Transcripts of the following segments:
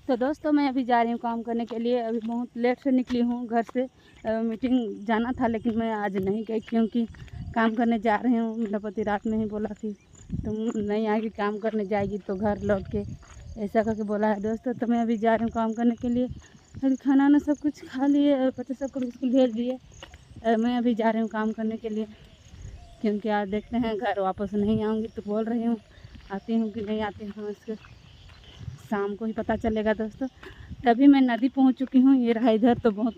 तो दोस्तों मैं अभी जा रही हूँ काम करने के लिए। अभी बहुत लेट से निकली हूँ घर से। मीटिंग जाना था लेकिन मैं आज नहीं गई क्योंकि काम करने जा रही हूँ। मेरा पति रात में ही बोला कि तुम नहीं आएगी, काम करने जाएगी तो घर लौट के, ऐसा करके बोला है दोस्तों। तो मैं अभी जा रही हूँ काम करने के लिए। अभी खाना ना सब कुछ खा लिए, बच्चे सबको स्कूल भेज दिए। मैं अभी जा रही हूँ काम करने के लिए क्योंकि आज देखते हैं घर वापस नहीं आऊँगी। तो बोल रही हूँ आती हूँ कि नहीं आती हूँ, इसके शाम को ही पता चलेगा दोस्तों। तभी मैं नदी पहुँच चुकी हूँ। ये रहा इधर, तो बहुत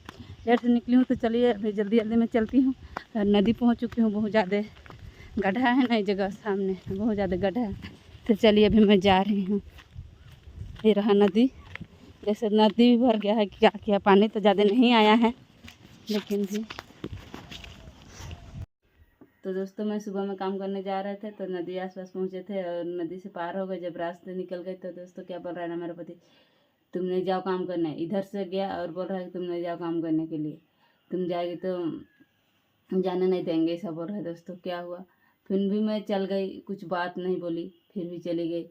लेट से निकली हूँ। तो चलिए अभी जल्दी जल्दी मैं चलती हूँ। नदी पहुँच चुकी हूँ। बहुत ज़्यादा गड्ढा है नई जगह, सामने बहुत ज़्यादा गड्ढा है। तो चलिए अभी मैं जा रही हूँ। ये रहा नदी। जैसे नदी भी भर गया है, क्या किया, पानी तो ज़्यादा नहीं आया है लेकिन भी। तो दोस्तों मैं सुबह में काम करने जा रहे थे तो नदी आसपास पहुँचे थे और नदी से पार हो गए। जब रास्ते निकल गए तो दोस्तों क्या बोल रहा है ना मेरा पति, तुम नहीं जाओ काम करने। इधर से गया और बोल रहा है कि तुम नहीं जाओ काम करने के लिए, तुम जाएगी तो जाने नहीं देंगे, ऐसा बोल रहा है दोस्तों। क्या हुआ, फिर भी मैं चल गई, कुछ बात नहीं बोली, फिर भी चली गई।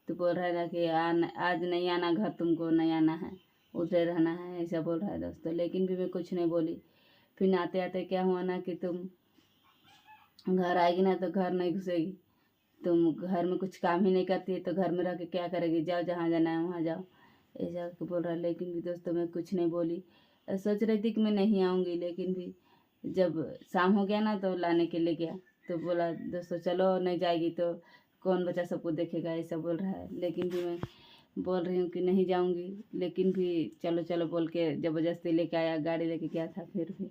तो बोल रहा है ना कि आज नहीं आना घर, तुमको नहीं आना है, उधर रहना है, ऐसा बोल रहा है दोस्तों। लेकिन भी मैं कुछ नहीं बोली। फिर आते आते क्या हुआ ना कि तुम घर आएगी ना तो घर नहीं घुसेगी, तुम घर में कुछ काम ही नहीं करती है तो घर में रह के क्या करेगी, जाओ जहाँ जाना है वहाँ जाओ, ऐसा तो बोल रहा है। लेकिन भी दोस्तों मैं कुछ नहीं बोली। सोच रही थी कि मैं नहीं आऊँगी, लेकिन भी जब शाम हो गया ना तो लाने के लिए गया तो बोला दोस्तों चलो, नहीं जाएगी तो कौन बच्चा सबको देखेगा, ऐसा बोल रहा है। लेकिन भी मैं बोल रही हूँ कि नहीं जाऊँगी, लेकिन भी चलो चलो बोल के ज़बरदस्ती लेके आया, गाड़ी लेके गया था। फिर भी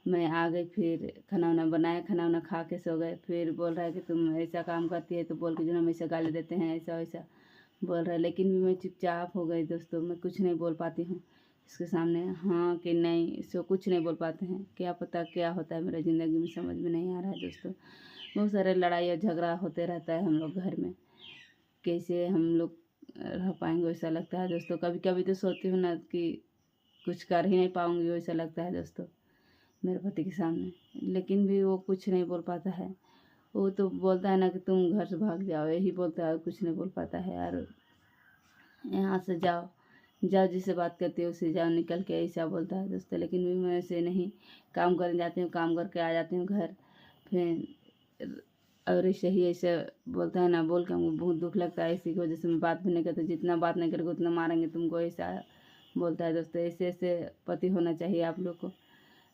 मैं आ गई, फिर खाना वाना बनाया, खाना वाना खा के सो गए। फिर बोल रहा है कि तुम ऐसा काम करती है तो बोल के जो हम ऐसा गाली देते हैं, ऐसा वैसा बोल रहा है। लेकिन भी मैं चुपचाप हो गई दोस्तों। मैं कुछ नहीं बोल पाती हूँ इसके सामने, हाँ कि नहीं, इसको कुछ नहीं बोल पाते हैं। क्या पता क्या होता है मेरी ज़िंदगी में, समझ में नहीं आ रहा है दोस्तों। बहुत सारे लड़ाई और झगड़ा होते रहता है हम लोग घर में, कैसे हम लोग रह पाएंगे वैसा लगता है दोस्तों। कभी कभी तो सोचती हूँ ना कि कुछ कर ही नहीं पाऊँगी वैसा लगता है दोस्तों मेरे पति के सामने। लेकिन भी वो कुछ नहीं बोल पाता है। वो तो बोलता है ना कि तुम घर से भाग जाओ, यही बोलता है, कुछ नहीं बोल पाता है यार। यहाँ से जाओ, जाओ जिससे बात करती है उससे जाओ निकल के, ऐसा बोलता है दोस्तों। लेकिन भी मैं ऐसे नहीं, काम करने जाती हूँ, काम करके आ जाती हूँ घर। फिर और ऐसे ही ऐसे बोलता है ना, बोल के हमको बहुत दुख लगता है। इसी की वजह से मैं बात भी नहीं करती, जितना बात नहीं करोगे उतना मारेंगे तुमको, ऐसा बोलता है दोस्तों। ऐसे ऐसे पति होना चाहिए आप लोग को।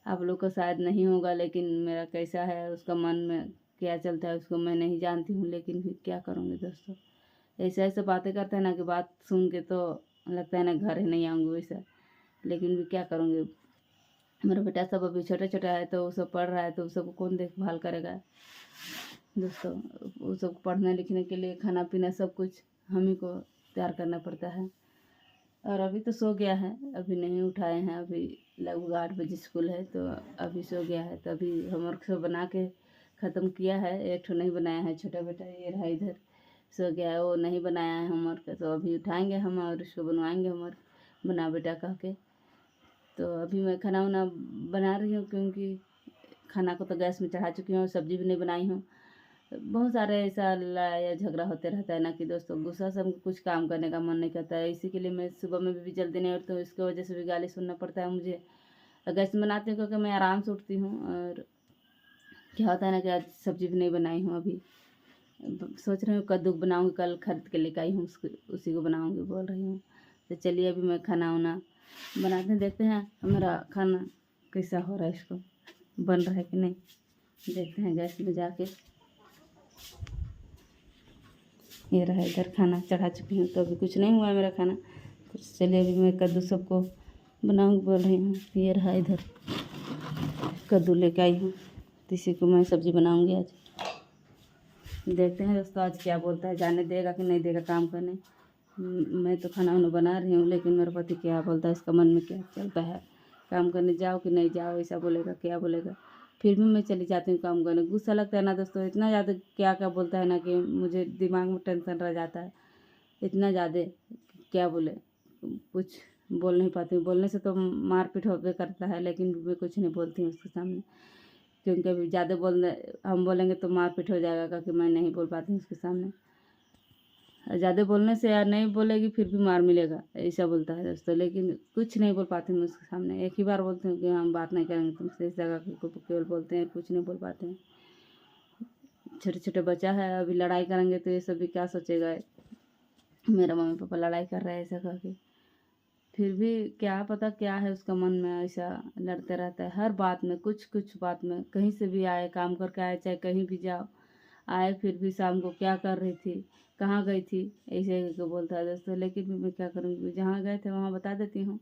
आप लोग को शायद नहीं होगा, लेकिन मेरा कैसा है, उसका मन में क्या चलता है उसको मैं नहीं जानती हूँ। लेकिन भी क्या करूँगी दोस्तों, ऐसा ऐसा बातें करते हैं ना कि बात सुन के तो लगता है ना घर ही नहीं आऊँगी वैसा। लेकिन भी क्या करूँगी, मेरा बेटा सब अभी छोटा छोटा है तो वो सब पढ़ रहा है, तो सबको कौन देखभाल करेगा दोस्तों। वो सब पढ़ने लिखने के लिए खाना पीना सब कुछ हम ही को तैयार करना पड़ता है। और अभी तो सो गया है, अभी नहीं उठाए हैं। अभी लगभग 8 बजे स्कूल है तो अभी सो गया है। तो अभी होमवर्क सब बना के ख़त्म किया है। एक ठो नहीं बनाया है, छोटा बेटा ये रहा इधर सो गया है, वो नहीं बनाया है होमवर्क। तो अभी उठाएंगे हम और उसको बनवाएंगे होमवर्क, बना बेटा कह के। तो अभी मैं खाना वाना बना रही हूँ क्योंकि खाना को तो गैस में चढ़ा चुकी हूँ, सब्ज़ी भी नहीं बनाई हूँ। बहुत सारे ऐसा लड़ाई या झगड़ा होते रहता है ना कि दोस्तों, गुस्सा से हमको कुछ काम करने का मन नहीं करता है। इसी के लिए मैं सुबह में भी जल्दी नहीं उठती हूँ, इसकी वजह से भी गाली सुनना पड़ता है मुझे। गैस में बनाती हूँ क्योंकि मैं आराम से उठती हूँ। और क्या होता है ना कि आज सब्ज़ी भी नहीं बनाई हूँ। अभी सोच रही हूँ कद्दू बनाऊँगी, कल खरीद के लेकर आई हूँ, उसको उसी को बनाऊँगी बोल रही हूँ। तो चलिए अभी मैं खाना वाना बनाते हैं, देखते हैं हमारा खाना कैसा हो रहा है, इसको बन रहा है कि नहीं, देखते हैं गैस में जाके। ये रहा इधर खाना चढ़ा चुकी हूँ, तो अभी कुछ नहीं हुआ है मेरा खाना। तो चलिए अभी मैं कद्दू सबको बनाऊँगी बोल रही हूँ। ये रहा इधर कद्दू लेके आई हूँ, तो इसी को मैं सब्ज़ी बनाऊँगी आज। देखते हैं दोस्तों आज क्या बोलता है, जाने देगा कि नहीं देगा काम करने। मैं तो खाना वाना बना रही हूँ, लेकिन मेरा पति क्या बोलता है, इसका मन में क्या चलता है, काम करने जाओ कि नहीं जाओ, ऐसा बोलेगा क्या बोलेगा। फिर भी मैं चली जाती हूँ काम करने। गुस्सा लगता है ना दोस्तों, इतना ज़्यादा क्या क्या बोलता है ना कि मुझे दिमाग में टेंशन रह जाता है इतना ज़्यादा, क्या बोले, कुछ बोल नहीं पाती हूँ। बोलने से तो मारपीट होबे करता है, लेकिन मैं कुछ नहीं बोलती हूँ उसके सामने क्योंकि अभी ज़्यादा बोलने हम बोलेंगे तो मारपीट हो जाएगा, क्योंकि मैं नहीं बोल पाती हूँ उसके सामने। ज़्यादा बोलने से यार नहीं बोलेगी फिर भी मार मिलेगा, ऐसा बोलता है दोस्तों। लेकिन कुछ नहीं बोल पाते मैं उसके सामने, एक ही बार बोलते हैं कि हम बात नहीं करेंगे तुमसे, इस जगह को केवल बोलते हैं, कुछ नहीं बोल पाते हैं। छोटे छोटे बच्चा है, अभी लड़ाई करेंगे तो ये सब भी क्या सोचेगा, मेरा मम्मी पापा लड़ाई कर रहे हैं ऐसा कह के। फिर भी क्या पता क्या है उसका मन में, ऐसा लड़ते रहता है हर बात में, कुछ कुछ बात में। कहीं से भी आए, काम करके आए, चाहे कहीं भी जाओ आए, फिर भी शाम को क्या कर रही थी, कहाँ गई थी, ऐसे करके बोलता है दोस्तों। लेकिन भी मैं क्या करूँगी, जहाँ गए थे वहाँ बता देती हूँ।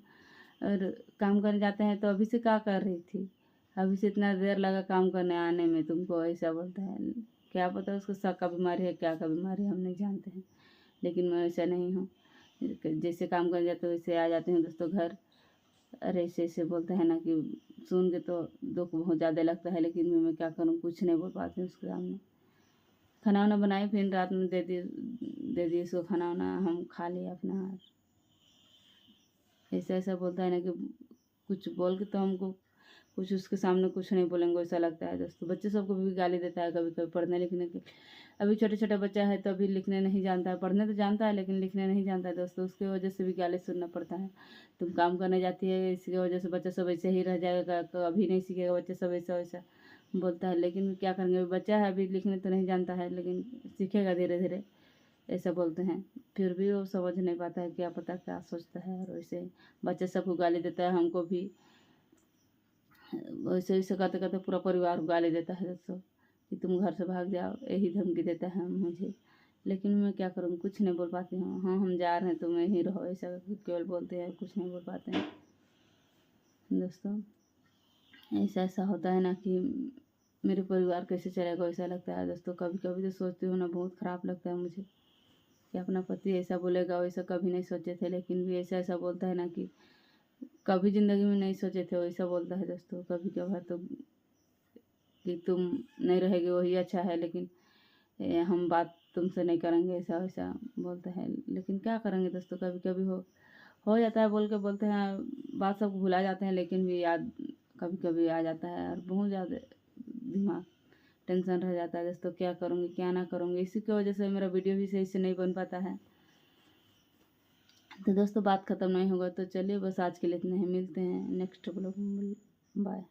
और काम करने जाते हैं तो अभी से क्या कर रही थी, अभी से इतना देर लगा काम करने आने में तुमको, ऐसा बोलता है। क्या पता उसको शक का बीमारी है, क्या का बीमारी है, हम नहीं जानते हैं। लेकिन मैं ऐसा नहीं हूँ, जैसे काम करने जाते हो वैसे आ जाते हैं दोस्तों घर। अरे ऐसे ऐसे बोलते हैं ना कि सुन के तो दुख बहुत ज़्यादा लगता है। लेकिन मैं क्या करूँ, कुछ नहीं बोल पाती हूँ उसके सामने। खाना वाना बनाई, फिर रात में दे दी उसको खाना वाना, हम खा लिया अपना। ऐसा ऐसा बोलता है ना कि कुछ बोल के तो हमको कुछ उसके सामने कुछ नहीं बोलेंगे, ऐसा लगता है दोस्तों। बच्चे सबको भी गाली देता है कभी कभी पढ़ने लिखने के। अभी छोटे छोटे बच्चा है तो अभी लिखने नहीं जानता है, पढ़ने तो जानता है लेकिन लिखने नहीं जानता है दोस्तों। उसकी वजह से भी गाली सुनना पड़ता है। तुम काम करने जाती है इसकी वजह से बच्चा सब ऐसे ही रह जाएगा, अभी नहीं सीखेगा बच्चा सब, ऐसा वैसा बोलता है। लेकिन क्या करेंगे, अभी बच्चा है, अभी लिखने तो नहीं जानता है लेकिन सीखेगा धीरे धीरे, ऐसा बोलते हैं। फिर भी वो समझ नहीं पाता है, क्या पता क्या सोचता है। और वैसे बच्चे सबको गाली देता है, हमको भी वैसे वैसे करते करते पूरा परिवार को गाली देता है दोस्तों कि तुम घर से भाग जाओ, यही धमकी देता है मुझे। लेकिन मैं क्या करूँ, कुछ नहीं बोल पाती हूँ। हाँ हम जा रहे हैं तुम यहीं रहो, ऐसा केवल बोलते हैं, कुछ नहीं बोल पाते हैं दोस्तों। ऐसा ऐसा होता है ना कि मेरे परिवार कैसे चलेगा, ऐसा लगता है दोस्तों। कभी कभी तो सोचती हूँ ना, बहुत ख़राब लगता है मुझे कि अपना पति ऐसा बोलेगा, वैसा कभी नहीं सोचे थे। लेकिन भी ऐसा ऐसा बोलता है ना कि कभी ज़िंदगी में नहीं सोचे थे, वैसा बोलता है दोस्तों। कभी कभार तो कि तुम नहीं रहेगी वही अच्छा है, लेकिन हम बात तुमसे नहीं करेंगे, ऐसा वैसा बोलता है। लेकिन क्या करेंगे दोस्तों, कभी कभी हो जाता है, बोल के बोलते हैं, बात सब भुला जाते हैं। लेकिन भी याद कभी कभी आ जाता है और बहुत ज़्यादा दिमाग टेंशन रह जाता है दोस्तों। क्या करूँगी क्या ना करूँगी, इसी की वजह से मेरा वीडियो भी सही से नहीं बन पाता है। तो दोस्तों बात ख़त्म नहीं होगा, तो चलिए बस आज के लिए इतना ही, मिलते हैं नेक्स्ट ब्लॉग में। बाय।